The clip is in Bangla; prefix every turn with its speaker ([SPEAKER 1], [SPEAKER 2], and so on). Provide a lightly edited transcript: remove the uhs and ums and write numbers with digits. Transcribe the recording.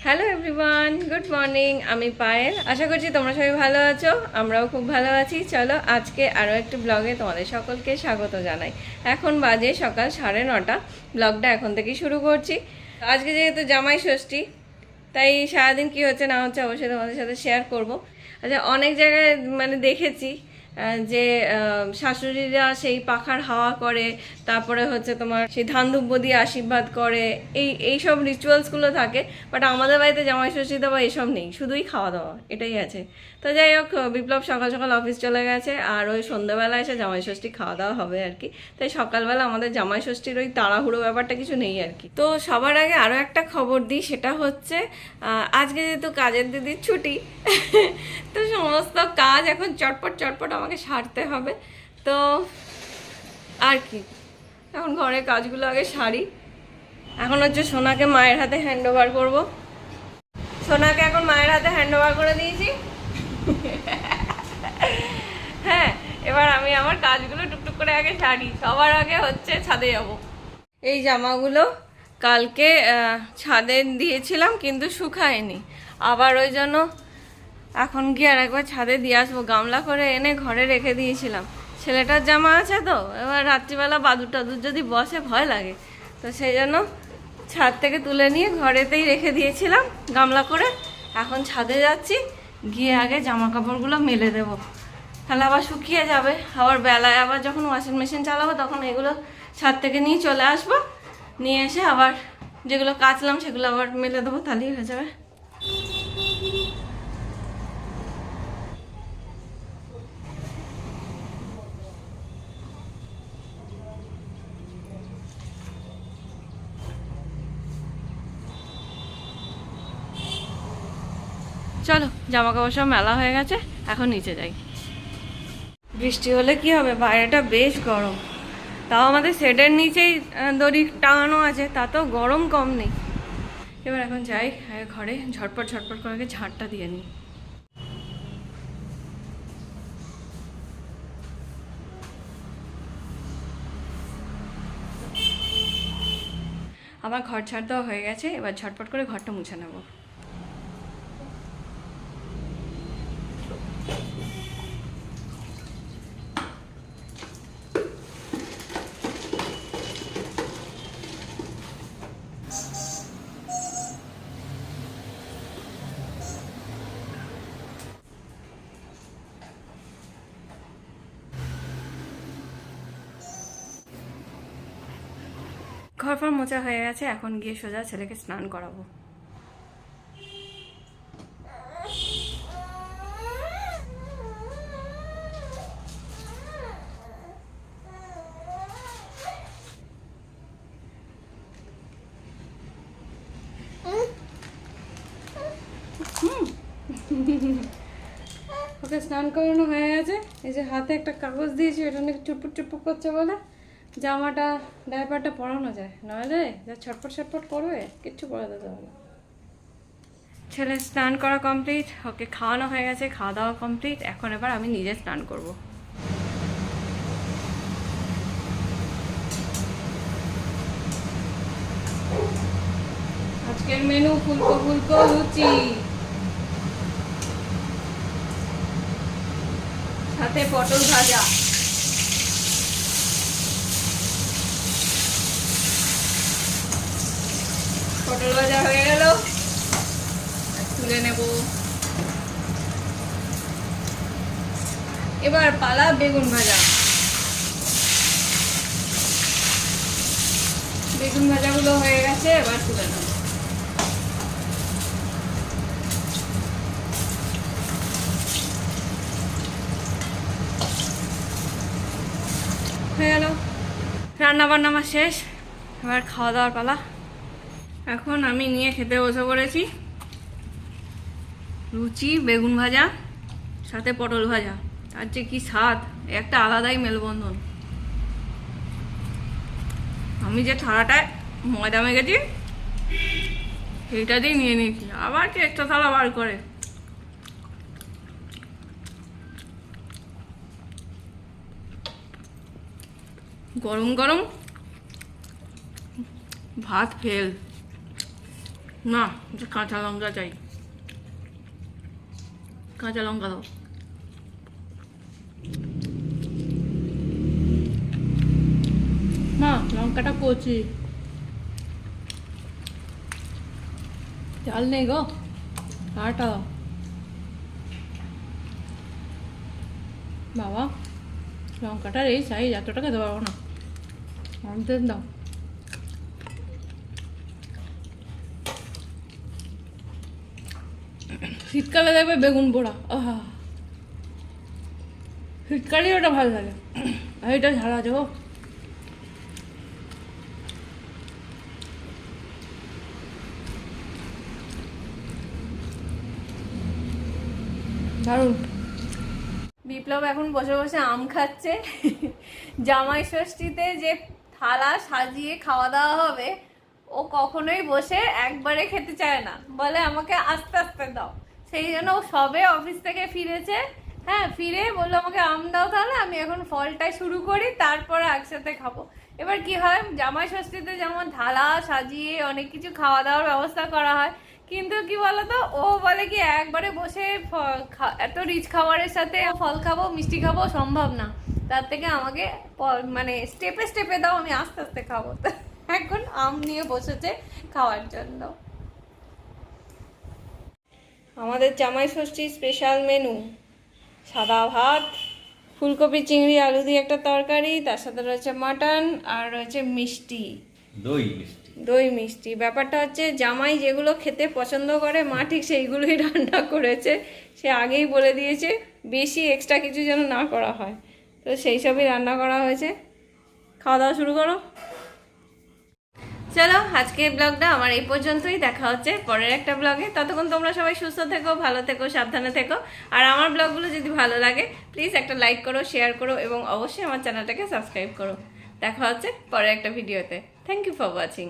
[SPEAKER 1] Hello everyone, good morning. আমি পায়েল। আশা করছি তোমরা সবাই ভালো আছো, আমরাও খুব ভালো আছি। চলো আজকে আরও একটি ব্লগে তোমাদের সকলকে স্বাগত জানাই। এখন বাজে সকাল 9:30। ব্লগটা এখন থেকেই শুরু করছি। আজকে যেহেতু জামাই ষষ্ঠী, তাই সারাদিন কি হচ্ছে না হচ্ছে অবশ্যই তোমাদের সাথে শেয়ার করব। আচ্ছা, অনেক জায়গায় দেখেছি যে শাশুড়িরা সেই পাখার হাওয়া করে, তারপরে হচ্ছে তোমার সেই ধান ধুব্ব দিয়ে আশীর্বাদ করে, এইসব রিচুয়ালসগুলো থাকে। বাট আমাদের বাড়িতে জামাই ষষ্ঠীতে বা এসব নেই, শুধুই খাওয়া দাওয়া, এটাই আছে। তো যাই হোক, বিপ্লব সকাল সকাল অফিস চলে গেছে, আর ওই সন্ধ্যাবেলা এসে জামাই ষষ্ঠী খাওয়া দাওয়া হবে আর কি। তাই সকালবেলা আমাদের জামাই ষষ্ঠীর ওই তাড়াহুড়ো ব্যাপারটা কিছু নেই আর কি। তো সবার আগে আরও একটা খবর দিই, সেটা হচ্ছে আজকে যেহেতু কাজের দিদির ছুটি, তো সমস্ত কাজ এখন চটপট চটপট আমাকে সারতে হবে। তো আর কি, এখন ঘরের কাজগুলো আগে সারি। এখন হচ্ছে সোনাকে মায়ের হাতে হ্যান্ড ওভার করবো। সোনাকে এখন মায়ের হাতে হ্যান্ড ওভার করে দিয়েছি। হ্যাঁ, এবার আমি আমার কাজগুলো টুকটুক করে আগে সারি। সবার আগে হচ্ছে ছাদে যাব। এই জামাগুলো কালকে ছাদে দিয়েছিলাম, কিন্তু শুকায়নি। আবার ওই জন্য এখন গিয়ে আর একবার ছাদে দিয়ে আসবো। গামলা করে এনে ঘরে রেখে দিয়েছিলাম। ছেলেটার জামা আছে, তো এবার রাত্রিবেলা বাদুর টাদুর যদি বসে ভয় লাগে, তো সেই জন্য ছাদ থেকে তুলে নিয়ে ঘরেতেই রেখে দিয়েছিলাম গামলা করে। এখন ছাদে যাচ্ছি, গিয়ে আগে জামা কাপড়গুলো মেলে দেবো, তাহলে আবার শুকিয়ে যাবে। আবার বেলায় আবার যখন ওয়াশিং মেশিন চালাবো, তখন এগুলো ছাদ থেকে নিয়ে চলে আসবো। নিয়ে এসে আবার যেগুলো কাচলাম সেগুলো আবার মেলে দেবো, তাহলেই হয়ে যাবে। চলো, জামা কাপড় সব মেলা হয়ে গেছে, এখন নিচে যাই। বৃষ্টি হলে কি হবে, বাইরেটা বেশ গরম। তাও আমাদের শেডের নিচেই দড়ি টাঙানো আছে, তাতেও গরম কম নেই। এবার এখন যাই ঘরে, ঝটপট ঝটপট করে আগে ঝাড়টা দিয়ে নিই। আমার ঘর ঝাড় দেওয়া হয়ে গেছে, এবার ঝটপট করে ঘরটা মুছে নেব। ঘর ফর মোছা হয়ে গেছে, এখন গিয়ে সোজা ছেলেকে স্নান করাবো। ওকে স্নান করানো হয়ে গেছে। এই যে হাতে একটা কাগজ দিয়েছি, এটা নাকি চুটপুট চুটপুট করছে বলে জামাটা ডাইপারটা পরানো যায়, নইলে যা ছটপট ছটপট করবে, কিচ্ছু পরে দিতে হবে না। ছেলে স্নান করা কমপ্লিট, ওকে খাওয়ানো হয়ে গেছে, খাওয়া দাওয়া কমপ্লিট। এখন এবার আমি নিজে স্নান করব। আজকের মেনু ফুলকো ফুলকো লুচি, সাথে পটল ভাজা। পটল ভাজা হয়ে গেল, তুলে নেব। এবার পালা বেগুন ভাজা। বেগুন ভাজাগুলো হয়ে গেছে, এবার তুলে নেব। হয়ে গেল, রান্না বান্না আমার শেষ, এবার খাওয়া দাওয়ার পালা। এখন আমি নিয়ে খেতে বসে পড়েছি। লুচি, বেগুন ভাজা, সাথে পটল ভাজা। আর যে কি স্বাদ, একটা আলাদাই মেলবন্ধন। আমি যে থালাটায় ময়দা মেখেছি সেইটা দিয়ে নিয়ে নিয়েছি, আবার কি একটা থালা বার করে। গরম গরম ভাত ফেল।
[SPEAKER 2] না, কাঁচা লঙ্কা চাই, কাঁচা লঙ্কা দাও। মা লঙ্কাটা কচি, চাল নেই গো, আটা দাও। বাবা লঙ্কাটার এই সাইজ, এত টাকা দেওয়া না, অর্ধেক দাও। শীতকালে দেখবে বেগুন পোড়া, আহা শীতকালেই ওটা ভালো লাগে, আর এটা ঝাড়া যাবো। দারুণ।
[SPEAKER 1] বিপ্লব এখন বসে বসে আম খাচ্ছে। জামাই ষষ্ঠীতে যে থালা সাজিয়ে খাওয়া দাওয়া হবে, ও কখনোই বসে একবারে খেতে চায় না, বলে আমাকে আস্তে আস্তে দাও। সেই জন্য ও সবে অফিস থেকে ফিরেছে, হ্যাঁ ফিরে বললো আমাকে আম দাও, তাহলে আমি এখন ফলটাই শুরু করি, তারপরে একসাথে খাবো। এবার কি হয়, জামাই ষষ্ঠীতে যেমন থালা সাজিয়ে অনেক কিছু খাওয়া দাওয়ার ব্যবস্থা করা হয়, কিন্তু কি বলতো, ও বলে কি একবারে বসে এত রিচ খাবারের সাথে ফল খাবো মিষ্টি খাবো সম্ভব না, তার থেকে আমাকে মানে স্টেপে স্টেপে দাও, আমি আস্তে আস্তে খাবো। তো এখন আম নিয়ে বসেছে খাওয়ার জন্য। আমাদের জামাই ষষ্ঠী স্পেশাল মেনু সাদা ভাত, ফুলকপি চিংড়ি আলু দিয়ে একটা তরকারি, তার সাথে রয়েছে মাটন আর রয়েছে মিষ্টি, দই মিষ্টি। ব্যাপারটা হচ্ছে জামাই যেগুলো খেতে পছন্দ করে মা ঠিক সেইগুলোই রান্না করেছে, সে আগেই বলে দিয়েছে বেশি এক্সট্রা কিছু যেন না করা হয়, তো সেই সবই রান্না করা হয়েছে। খাওয়া দাওয়া শুরু করো। চলো আজকে ব্লগটা আমার এই পর্যন্তই, দেখা হচ্ছে পরের একটা ব্লগে। ততক্ষণ তোমরা সবাই সুস্থ থেকো, ভালো থেকো, সাবধানে থেকো। আর আমার ব্লগগুলো যদি ভালো লাগে প্লিজ একটা লাইক করো, শেয়ার করো এবং অবশ্যই আমার চ্যানেলটাকে সাবস্ক্রাইব করো। দেখা হচ্ছে পরের একটা ভিডিওতে। Thank you for watching.